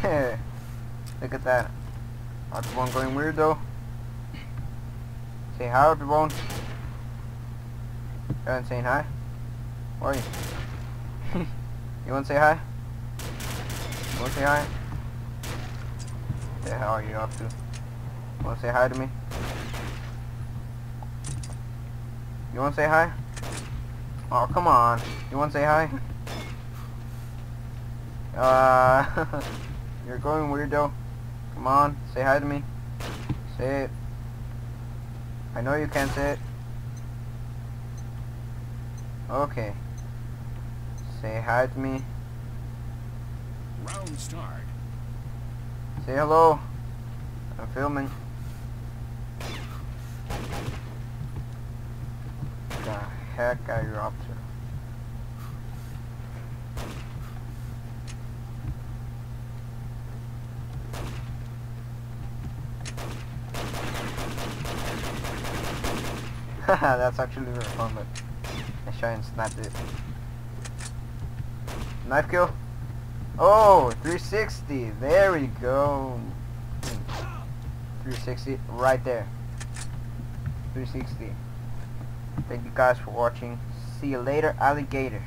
Look at that. Arpi going weirdo. Say hi, Arpi. You haven't saying hi? Where are you? You wanna say hi? You wanna say hi? What the hell are you up to? You wanna say hi to me? You wanna say hi? Oh, come on. You wanna say hi? You're going weirdo. Come on, say hi to me. Say it. I know you can't say it. Okay. Say hi to me. Round start. Say hello. I'm filming. The heck are you up to? That's actually very fun, but I try and snap it. Knife kill. Oh, 360. There we go. 360 right there. 360. Thank you guys for watching. See you later, alligator.